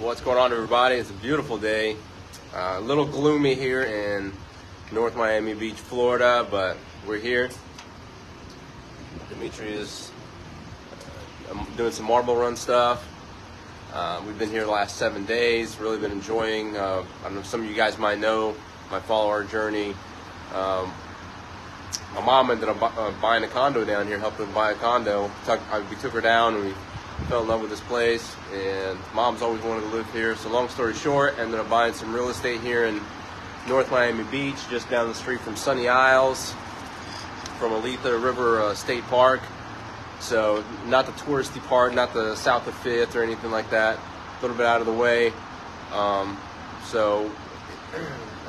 What's going on, everybody? It's a beautiful day. A little gloomy here in North Miami Beach, Florida, but we're here. Dimitri is doing some marble run stuff. We've been here the last 7 days. Really been enjoying. I don't know if some of you guys might know, might follow our journey. My mom ended up buying a condo down here, helping buy a condo. We took her down and we fell in love with this place, and mom's always wanted to live here. So long story short, ended up buying some real estate here in North Miami Beach, just down the street from Sunny Isles, from Aletha River State Park. So not the touristy part, not the south of 5th or anything like that, a little bit out of the way. So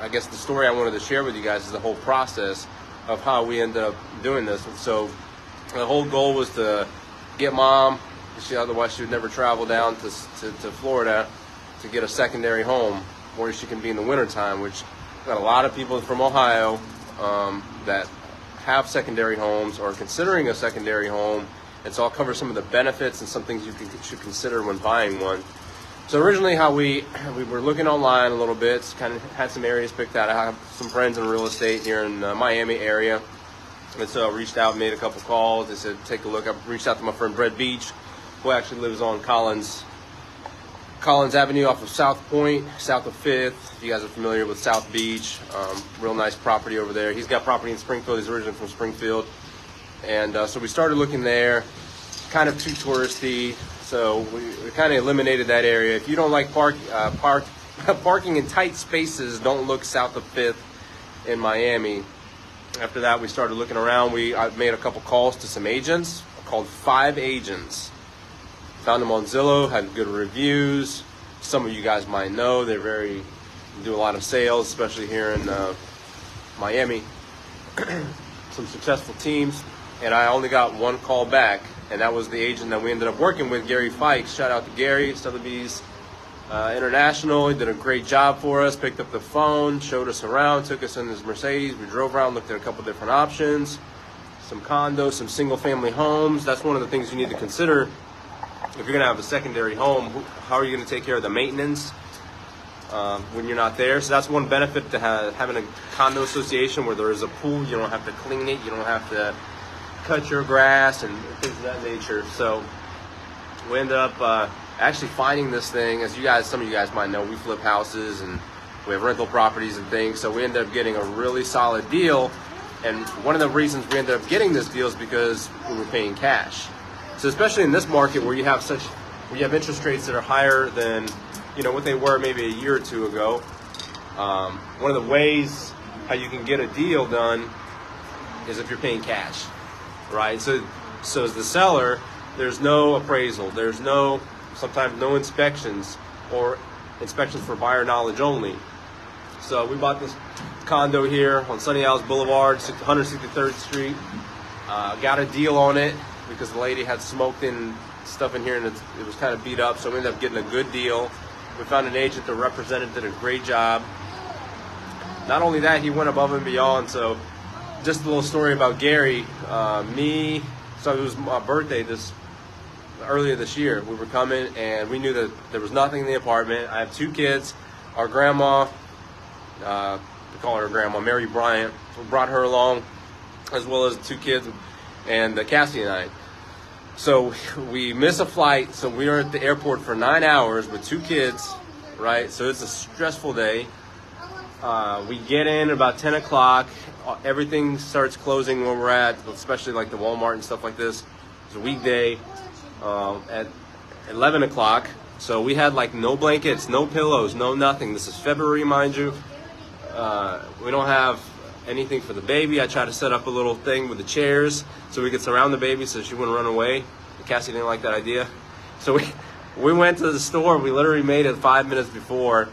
I guess the story I wanted to share with you guys is the whole process of how we ended up doing this. So the whole goal was to get mom, otherwise she would never travel down to Florida to get a secondary home where she can be in the wintertime, which got a lot of people from Ohio that have secondary homes or are considering a secondary home. And so I'll cover some of the benefits and some things you should consider when buying one. So originally how we were looking online a little bit, kind of had some areas picked out. I have some friends in real estate here in the Miami area. And so I reached out, made a couple calls. They said, take a look. I reached out to my friend Brett Beach, who actually lives on Collins Avenue off of South Point, south of 5th. If you guys are familiar with South Beach, real nice property over there. He's got property in Springfield. He's originally from Springfield. And so we started looking there, kind of too touristy. So we kind of eliminated that area. If you don't like parking in tight spaces, don't look south of 5th in Miami. After that, we started looking around. I made a couple calls to some agents. I called 5 agents. Found them on Zillow, had good reviews. Some of you guys might know they do a lot of sales, especially here in Miami. Some successful teams, and I only got one call back, and that was the agent that we ended up working with, Gary Fikes. Shout out to Gary, Sotheby's International. He did a great job for us. Picked up the phone, showed us around, took us in his Mercedes. We drove around, looked at a couple different options, some condos, some single-family homes. That's one of the things you need to consider. If you're going to have a secondary home, how are you going to take care of the maintenance when you're not there? So that's one benefit to having a condo association where there is a pool. You don't have to clean it. You don't have to cut your grass and things of that nature. So we ended up actually finding this thing. As some of you guys might know, we flip houses and we have rental properties and things. So we ended up getting a really solid deal. And one of the reasons we ended up getting this deal is because we were paying cash. So especially in this market where you have interest rates that are higher than what they were maybe a year or two ago, one of the ways how you can get a deal done is if you're paying cash, right? So as the seller, there's no appraisal, there's sometimes no inspections, or inspections for buyer knowledge only. So we bought this condo here on Sunny Isles Boulevard, 163rd Street. Got a deal on it because the lady had smoked in stuff in here and it was kind of beat up, so we ended up getting a good deal. We found an agent that represented, did a great job. Not only that, he went above and beyond. So just a little story about Gary. So it was my birthday earlier this year. We were coming and we knew that there was nothing in the apartment. I have 2 kids. Our grandma, we call her grandma, Mary Bryant, we brought her along, as well as 2 kids, and Cassie and I. So we missed a flight, so we were at the airport for 9 hours with 2 kids, right? So it's a stressful day. We get in about 10 o'clock. Everything starts closing where we're at, especially like the Walmart and stuff like this. It's a weekday at 11 o'clock. So we had like no blankets, no pillows, no nothing. This is February, mind you. We don't have anything for the baby. I tried to set up a little thing with the chairs so we could surround the baby so she wouldn't run away. Cassie didn't like that idea. So we went to the store. We literally made it 5 minutes before.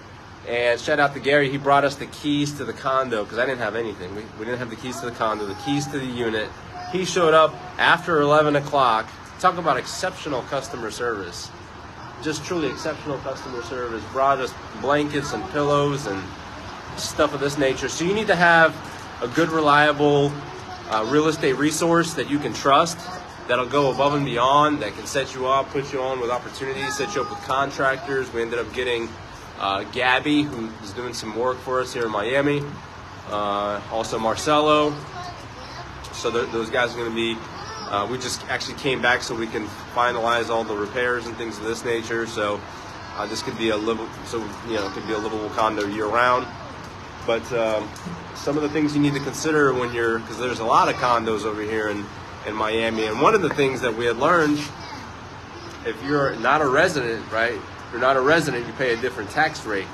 And shout out to Gary. He brought us the keys to the condo because I didn't have anything. We didn't have the keys to the condo, the keys to the unit. He showed up after 11 o'clock. Talk about exceptional customer service. Just truly exceptional customer service. Brought us blankets and pillows and stuff of this nature. So you need to have a good, reliable real estate resource that you can trust, that'll go above and beyond, that can set you up, put you on with opportunities, set you up with contractors. We ended up getting Gabby, who is doing some work for us here in Miami. Also Marcelo. So those guys are going to be, we just actually came back so we can finalize all the repairs and things of this nature. So this could be a little, it could be a livable condo year round. But some of the things you need to consider when because there's a lot of condos over here in Miami. And one of the things that we had learned, if you're not a resident, right? If you're not a resident, you pay a different tax rate.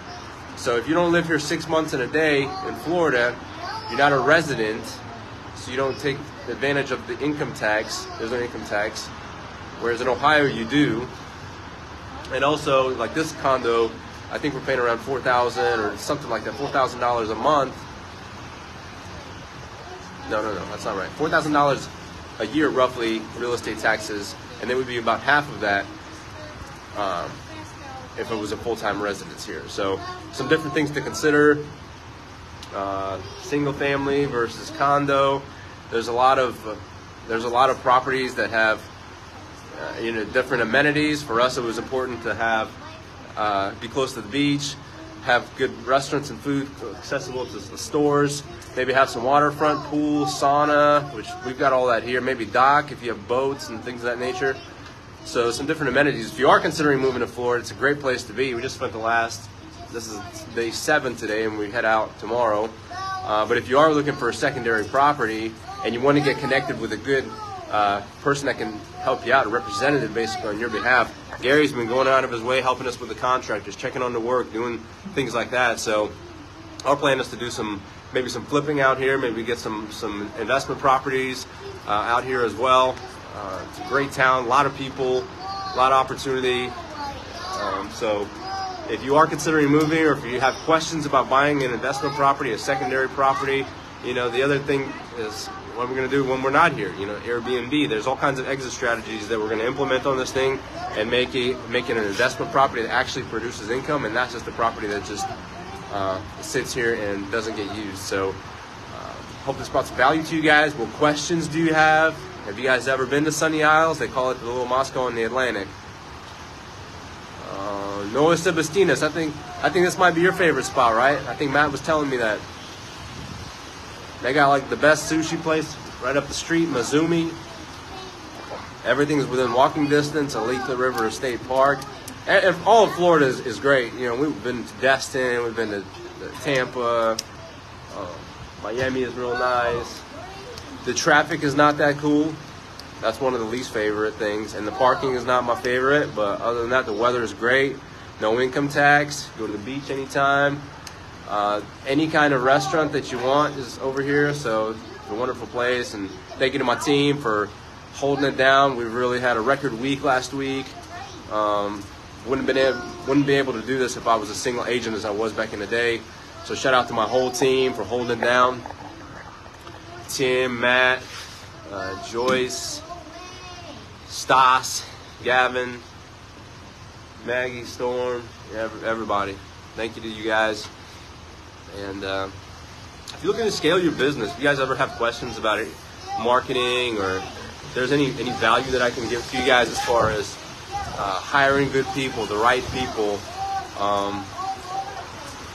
So if you don't live here 6 months in a day in Florida, you're not a resident, so you don't take advantage of the income tax. There's no income tax. Whereas in Ohio, you do. And also, like this condo, I think we're paying around $4,000 or something like that, $4,000 a month. No, that's not right. $4,000 a year, roughly, real estate taxes, and it would be about half of that if it was a full-time residence here. So, some different things to consider. Single family versus condo. There's a lot of properties that have different amenities. For us, it was important to have be close to the beach, have good restaurants and food accessible to the stores, maybe have some waterfront, pool, sauna, which we've got all that here, maybe dock if you have boats and things of that nature. So some different amenities. If you are considering moving to Florida, it's a great place to be. We just spent this is day 7 today, and we head out tomorrow. But if you are looking for a secondary property and you want to get connected with a good person that can help you out, a representative basically on your behalf, Gary's been going out of his way helping us with the contractors, checking on the work, doing things like that. So our plan is to do maybe some flipping out here, maybe get some investment properties out here as well. It's a great town, a lot of people, a lot of opportunity. So if you are considering moving, or if you have questions about buying an investment property, a secondary property, the other thing is what we're going to do when we're not here. Airbnb. There's all kinds of exit strategies that we're going to implement on this thing and make it an investment property that actually produces income, and not just a property that just sits here and doesn't get used. So hope this brought some value to you guys. What questions do you have? Have you guys ever been to Sunny Isles? They call it the Little Moscow in the Atlantic. Noah Sebastinas, I think this might be your favorite spot, right? I think Matt was telling me that. They got like the best sushi place right up the street, Mazumi. Everything's within walking distance. Aletha River State Park. And all of Florida is great. We've been to Destin, we've been to Tampa. Miami is real nice. The traffic is not that cool. That's one of the least favorite things. And the parking is not my favorite, but other than that, the weather is great. No income tax. Go to the beach anytime. Any kind of restaurant that you want is over here, so it's a wonderful place. And thank you to my team for holding it down. We really had a record week last week. Wouldn't be able to do this if I was a single agent as I was back in the day. So shout out to my whole team for holding it down. Tim, Matt, Joyce, Stas, Gavin, Maggie, Storm, everybody. Thank you to you guys. And if you're looking to scale your business, if you guys ever have questions about it, marketing, or if there's any value that I can give to you guys as far as hiring good people, the right people,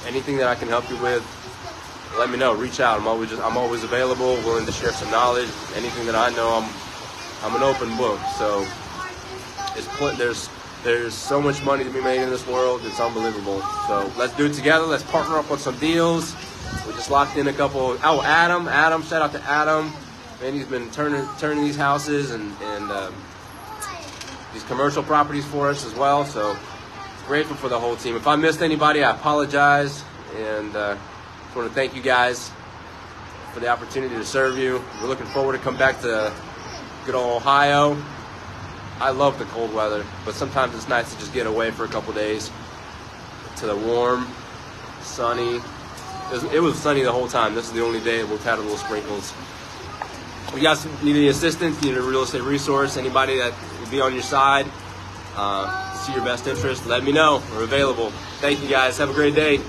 anything that I can help you with, let me know. Reach out. I'm always available, willing to share some knowledge. Anything that I know, I'm an open book. So there's so much money to be made in this world. It's unbelievable. So let's do it together. Let's partner up on some deals. We just locked in a couple. Oh, Adam. Shout out to Adam. Man, he's been turning these houses and these commercial properties for us as well. So grateful for the whole team. If I missed anybody, I apologize. And I want to thank you guys for the opportunity to serve you. We're looking forward to come back to good old Ohio. I love the cold weather, but sometimes it's nice to just get away for a couple days to the warm, sunny. It was sunny the whole time. This is the only day we've had a little sprinkles. If you guys need any assistance, need a real estate resource, anybody that will be on your side, see your best interest, let me know. We're available. Thank you guys. Have a great day.